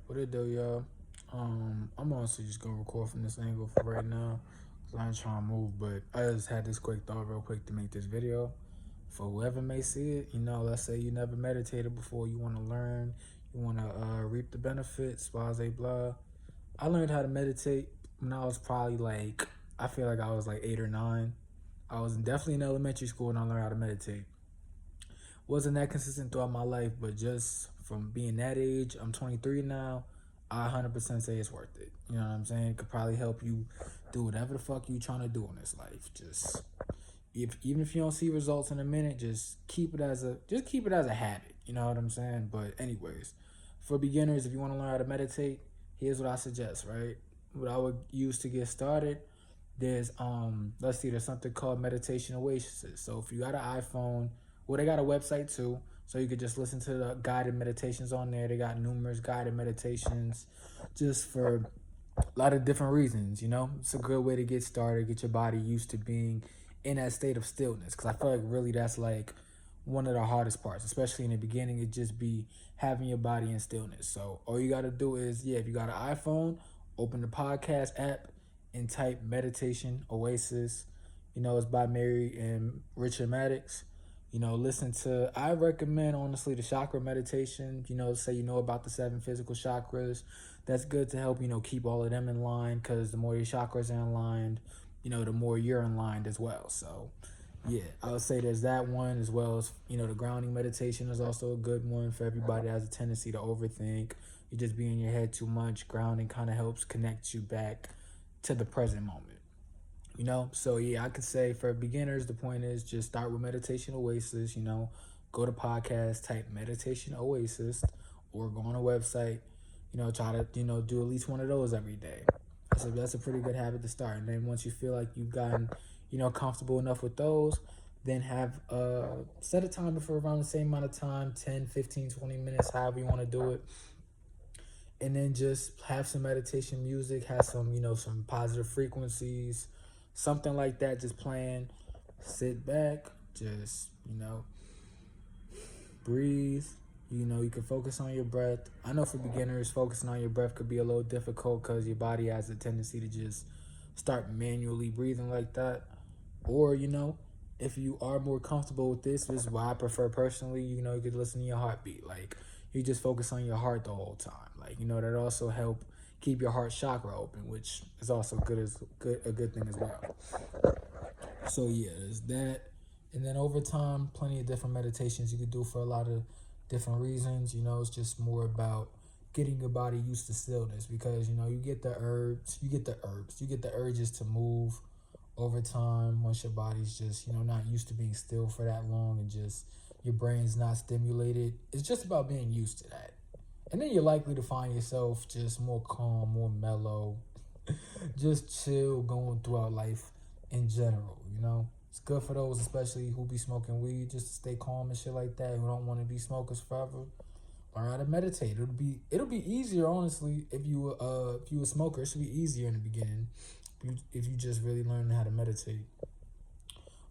What it do, y'all? I'm honestly just gonna record from this angle for right now, cause I ain't trying to move. But I just had this quick thought, real quick, to make this video for whoever may see it. Let's say you never meditated before, you want to learn, you want to reap the benefits, blah blah blah. I learned how to meditate when I was probably like, I feel like I was like 8 or 9. I was definitely in elementary school and I learned how to meditate. Wasn't that consistent throughout my life, but just from being that age, I'm 23 now. I 100% say it's worth it. You know what I'm saying? It could probably help you do whatever the fuck you trying to do in this life. Just if even if you don't see results in a minute, just keep it as a habit. You know what I'm saying? But anyways, for beginners, if you want to learn how to meditate, here's what I suggest. Right, what I would use to get started. There's something called Meditation Oasis. So if you got an iPhone, well, they got a website too, so you could just listen to the guided meditations on there. They got numerous guided meditations, just for a lot of different reasons. It's a good way to get started, get your body used to being in that state of stillness. Because I feel like really that's like one of the hardest parts, especially in the beginning. It just be having your body in stillness. So all you got to do is, if you got an iPhone, open the podcast app and type Meditation Oasis. It's by Mary and Richard Maddox. I recommend honestly the chakra meditation. Say about the 7 physical chakras. That's good to help, keep all of them in line, because the more your chakras are in line, the more you're in line as well. So, yeah, I would say there's that one, as well as, the grounding meditation is also a good one for everybody that has a tendency to overthink. You just be in your head too much. Grounding kind of helps connect you back to the present moment. So yeah, I could say for beginners, the point is just start with Meditation Oasis. Go to podcast, type Meditation Oasis, or go on a website. Try to do at least one of those every day. That's a pretty good habit to start. And then once you feel like you've gotten comfortable enough with those, then have set a timer for around the same amount of time, 10, 15, 20 minutes, however you want to do it. And then just have some meditation music, have some positive frequencies, something like that, just playing. Sit back, just breathe. You can focus on your breath. I know for beginners, focusing on your breath could be a little difficult because your body has a tendency to just start manually breathing like that. Or if you are more comfortable with this is why I prefer personally. You could listen to your heartbeat. Like, you just focus on your heart the whole time. Like, that also help keep your heart chakra open, which is also a good thing as well. So yeah, there's that. And then over time, plenty of different meditations you could do for a lot of different reasons. It's just more about getting your body used to stillness, because you get the urges to move over time once your body's just not used to being still for that long, and just your brain's not stimulated. It's just about being used to that. And then you're likely to find yourself just more calm, more mellow, just chill going throughout life in general. It's good for those especially who be smoking weed, just to stay calm and shit like that, who don't want to be smokers forever. Learn how to meditate. It'll be easier, honestly, if you a smoker. It should be easier in the beginning if you just really learn how to meditate.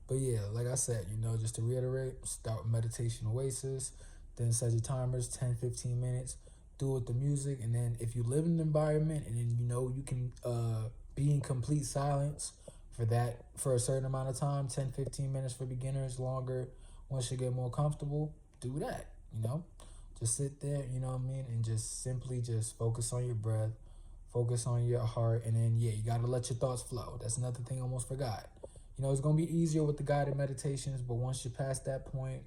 But yeah, like I said, just to reiterate, start with Meditation Oasis, then set your timers, 10, 15 minutes, do it with the music. And then if you live in an environment and then you can be in complete silence for a certain amount of time, 10, 15 minutes for beginners, longer once you get more comfortable, do that. Just sit there, and just simply just focus on your breath, focus on your heart, and then you gotta let your thoughts flow. That's another thing I almost forgot. It's gonna be easier with the guided meditations, but once you're past that point,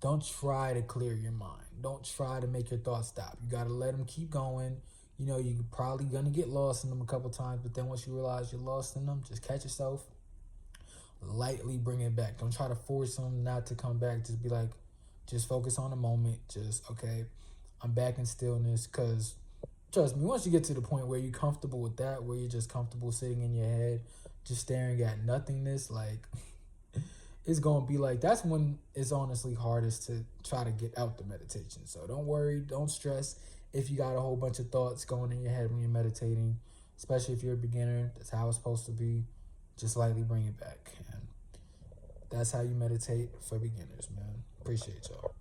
don't try to clear your mind. Don't try to make your thoughts stop. You gotta let them keep going. You're probably gonna get lost in them a couple times, but then once you realize you're lost in them, just catch yourself, lightly bring it back. Don't try to force them not to come back. Just be like, just focus on the moment. Just, okay, I'm back in stillness. Because trust me, once you get to the point where you're comfortable with that, where you're just comfortable sitting in your head, just staring at nothingness, like, it's going to be like, that's when it's honestly hardest to try to get out the meditation. So don't worry, don't stress if you got a whole bunch of thoughts going in your head when you're meditating, especially if you're a beginner. That's how it's supposed to be. Just lightly bring it back. And that's how you meditate for beginners, man. Appreciate y'all.